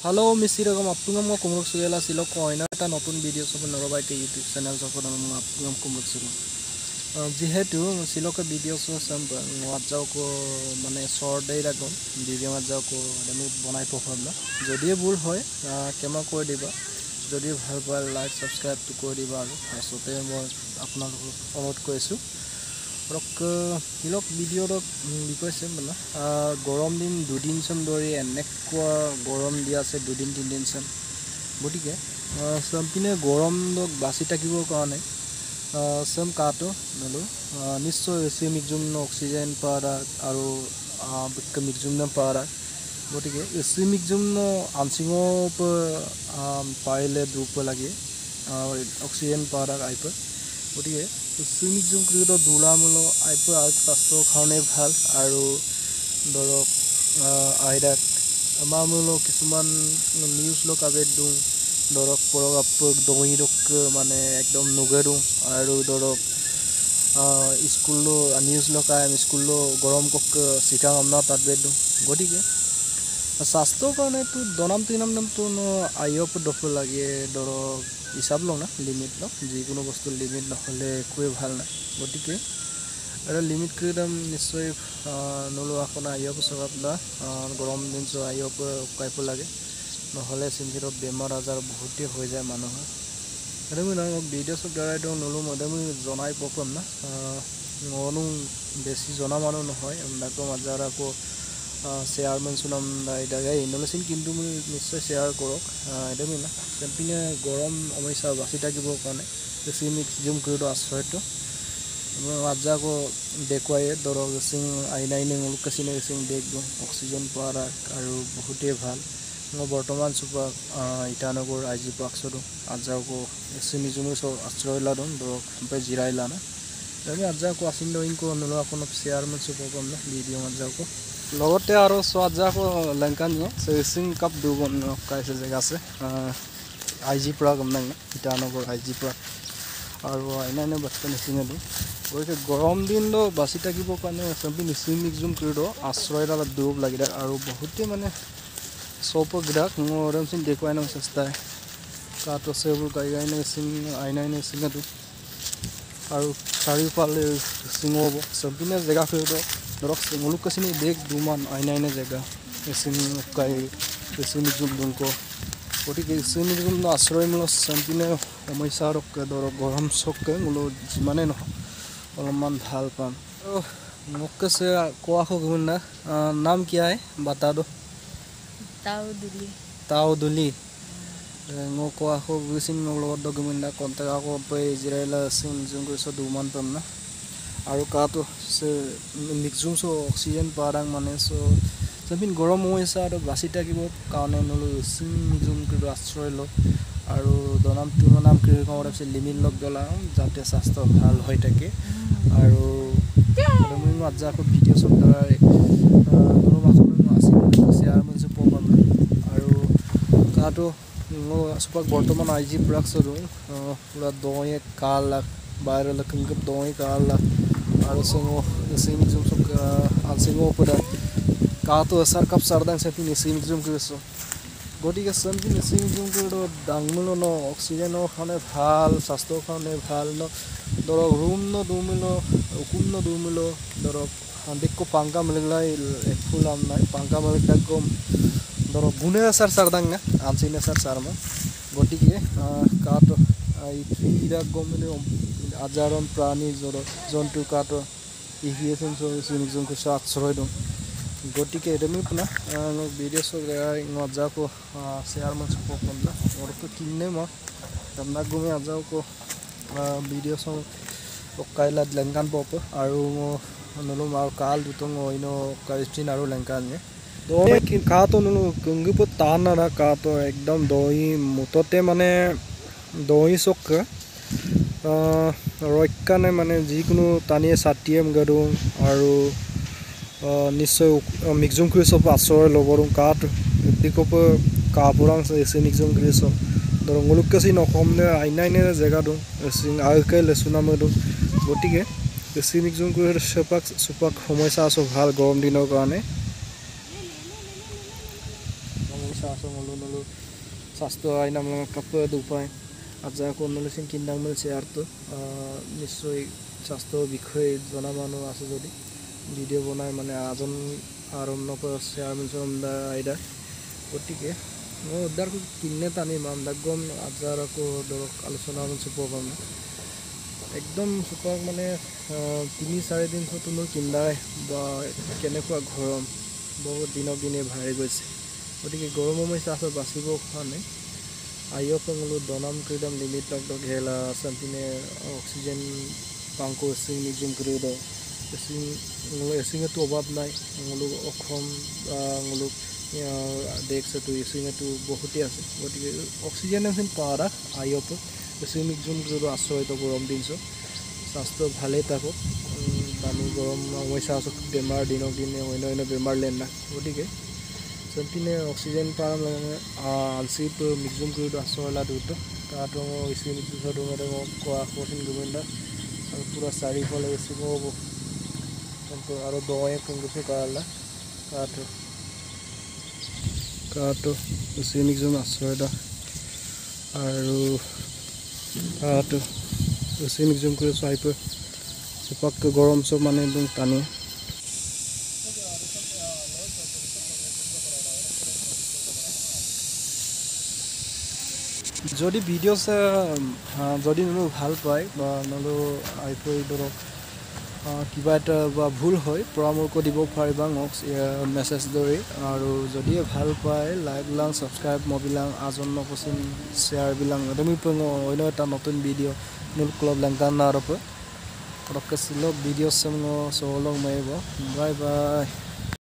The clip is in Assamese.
Halo misiragam apungam mo kumruk sugela silo koina eta notun video sopo norobai ke YouTube channel sopo namung apungam kumruk sulo jihetu siloka video so sam wajau ko mane short dei ragon video wajau ko আমি বনাই পফাম না যদি ভুল হয় কেমা কৰি দিবা যদি ভাল ভাল লাইক সাবস্ক্ৰাইব তো কৰি দিবা আৰু আসতে মই আপোনালোকক অনুৰোধ কৰিছো ৰক হিলক ভিডিঅ' ৰ বিষয় আছে মানে গৰম দিন দুদিন সম ধৰি এনেকুৱা গৰম দিয়া আছে দুদিন তিনদিন সম গটিকে সম্পিনে গৰম বাসি থাকিবৰ কাৰণে সম কাটো নলো নিশ্চয় এসি মিক্সুম অক্সিজেন পাৰা আৰু মিক্সুম পাৰা গটিকে এসি মিক্সুম আনসিঙ পাইলে দুপ লাগে অক্সিজেন পাৰা আইপ গটিকে সুইমিং জুম ক্রিয়েটর দুলামূল আইপ আর স্বাস্থ্য খাওনে ভাল আর ধরক আইডাক আমামূল কিছুমান নিউজ লোক আপডেট দিওঁ ধরক পরক আপক দহি রক মানে একদম নগে দিওঁ আর ধরক স্কুল নিউজ লোক আমি স্কুল গরম কক শিকা আমনা আপডেট দিওঁ গতিকে স্বাস্থ্যৰ কাৰণে তো দনাম তিনাম নামটো আইপ দফ লাগে ধৰক হিসাব লো না লিমিট লো যিকোনো বস্তু লিমিট নহলে কোৱে ভাল না গতিকে এটা লিমিট কৰিদম নিশ্চয় নলো এখন আইপ সগাবলা গৰম দিন সো আইপ কাইপ লাগে নহলে সিনজিৰত বেমাৰ আজাৰ বহুতে হৈ যায় মানুহৰ আৰু মই ভিডিঅ' সব দ্বাৰাই দিওঁ নলো মদমি জনাই পকম না মনো বেছি জনা মানুহ নহয় ডাক্তৰ মাজাৰ আকৌ শেয়াৰ মেনশনাম দাইদাগাই ইনলেশন কিন্তু মই নিশ্চয় শেয়াৰ কৰক এটা মিনা সেপিনে গৰম সমস্যা বাসি থাকিবৰ কাৰণে সিমিক জুম কৰিটো আশ্ৰয়টো আজাকো দেখুৱাই ধৰক সিং আইনাইনে মুলকাসিনে সিং দেখব অক্সিজেন পাৰা আৰু বহুতে ভাল মই বৰ্তমান সুপা ইটানগৰ আইজি পাকছটো আজাকো সিমি জুমে সো আশ্ৰয় লাদন ধৰক পে জিৰাইলা না আমি আজাকো আসিন দইনকো নলো আপোন শেয়াৰ মেন সুপা পাম না ভিডিও আজাকো লগতে আৰু সোৱাজাকো লংকান সিং কাপ দুবন কাইছে জেগা আছে আইজি পৰা গম নাই ইটানগৰ আইজি পৰা আৰু আইনাইনে বাস্তা নিচিঙে দিওঁ গতিকে গৰম দিন বাচি থাকিবৰ কাৰণে চবি নিচিমিক জুম কৰি দিওঁ আশ্ৰয় এটা দুব লাগি থাকে আৰু বহুতে মানে চব গিৰাক মোৰ চিন দেখুৱাই নাম চেষ্টাই কাঠ আছে এইবোৰ গাই গাইনে চিং আইনাইনে চিঙে দিওঁ আৰু চাৰিওফালে চিঙ হ'ব চবিনে জেগা ফেৰ ধৰক মুলুকাসিনি দেখ দুমান আইনাইনে জেগা এসিং কাই এসিং জুম দুংকো গতিকে এসিং জুম আশ্ৰয়মূলক সম্পিনে সমস্যাৰক ধৰক গৰম চককে মুলো যিমানে নহয় অলপমান ভাল পাম মোক কৈছে কোৱা হগুন না নাম কি আই বাতা দো তাও দুলি মই কোৱা হগুছিন লগত ডকুমেণ্ট না কন্টেক্ট আকৌ পে ইজৰাইল সিং জুম কৰিছ দুমান পাম না আৰু কাটো সে মিক্সুম সো অক্সিজেন পাৰাং মানে সো যবিন গৰম হৈছে আৰু বাসি থাকিব কাৰণে নলো সিং মিক্সুম কৰি আশ্ৰয় ল আৰু দনাম তিমনাম কৰি কমৰছে লিমিট লগ দলা যাতে স্বাস্থ্য ভাল হৈ থাকে আৰু আমি আজাকো ভিডিঅ' সব দ্বাৰাই নলো মাখন আছে শেয়াৰ মেনছে পপাম আৰু কাটো সুপাক বৰ্তমান আইজি প্ৰডাকচন পুৰা দয়ে কাল বাইরে লকঙ্গ দই কালা আর সঙ্গো সিমিক জুম সব আনসিঙ্গো পড়া কাতো সার কাপ সারদাং সেপি সিমিক জুম করেছো গটিকে সনপি সিমিক জুম করে ডাংমুলো ন অক্সিজেন খানে ভাল স্বাস্থ্য খানে ভাল ন ধরক রুম ন দুমিলো উকুম ন দুমিলো ধরক দেখো পাঙ্কা মিললাই এক ফুল আম নাই পাঙ্কা মিলটা কম ধরক গুনে সার সারদাং না আনসিনে সার সারমা গটিকে কাতো এই ট্রিরা গমিলে আজারন প্রাণী জন্তু কাটো ইহিয়েছেন সিমিক জুম কো আশ্রয় দিওঁ গতিকে এদমি পুনা ভিডিঅ' সব আজাকো শেয়ার মন সব কম না ওরকো কিনে মই আপনাক গুমি আজাকো ভিডিঅ' সব কাইলা লেংকান পপ আৰু নলো আৰু কাল দুটো অইনো কাইস্টিন আৰু লেংকান দই কাটো নলো গঙ্গিপ টান না কাটো একদম দই মুততে মানে দহি চক ৰক্ষানে মানে যিকোনো টানিয়ে ছাটিয়ে গাদোঁ আৰু নিশ্চয় মিক্সুম কৰি সব আশ্ৰয় ল'ব কাঠ দিকপ কাপোৰাং এসে মিক্সুম কৰি সব ধৰ মুলুকাসি নকমনে আইনাইনে জেগা দিওঁ সিং আইকে লেচুনামে দিওঁ গতিকে এসি মিক্সুম কৰি চুপাক সমস্যা আছে ভাল গৰম দিনৰ কাৰণে সমস্যা so ngulu sasto ay na mga kapwa dupay at ja ko nulu sin kindang mil share to nisoy sasto bikhoy jona manu ase jodi video bonai mane ajon aronno ko share mil somda aida otike no dar ko kinne tani mamda gom ajar ko dorok alochona mil supo kam একদম সুপাৰ মানে 3-4 দিন তুনুৰ কিন্দাই বা কেনেকুৱা গৰম বহুত দিনক দিনে ভাৰি গৈছে গতিকে গৰম সমস্যা আছে বাচিব কাৰণে আইঅপংলো দনাম ক্ৰীডম লিমিট লক ঘেলা সামপিনে অক্সিজেন পাংকো সিং নিজুম ক্ৰীড এসিংটো অভাৱ নাই ngলো অখম ngলো দেখছে তো এসিংটো বহুতে আছে গতিকে অক্সিজেন এসিন পাৰা আইঅপ এসিমিক জুম ক্ৰীড আশ্ৰয়ত গৰম দিনছো স্বাস্থ্য ভালে থাকক পানী গৰম সমস্যা আছে বেমাৰ দিনক দিনে অন্য বেমাৰ লেন না গতিকে সন্তিনে অক্সিজেন পাম লাগে আলসিপ মিজুম ক্ৰীড আশ্ৰয়লা দুট তাতো এসিমিক জুমতে কোৱা কোচিন গোবিন্দা আৰু পুৰা চাৰিফালে এসিব হ'ব আৰু দয়ে পুংগুছে কৰালা কাটো এসিমিক জুম আশ্ৰয়টা আৰু তো এসিমিক জুম কৰি চাইপ সেপাক গৰম সব মানে একদম টানি যদি ভিডিও যদি নলো ভাল পায় বা নলো আইপই ধৰক কিবা এটা বা ভুল হয় পৰামৰ্শ দিব পাৰিবা মোক মেছেজ দৰে আৰু যদি ভাল পায় লাইক লাং সাবস্ক্ৰাইব মবিলাং আজন্ন কোচিন শেয়াৰ বিলাং তুমি অন্য এটা নতুন ভিডিও নুল ক্লাব লেংকানা আৰু পৰকছিলো ভিডিও সম সলং মাইব বাই বাই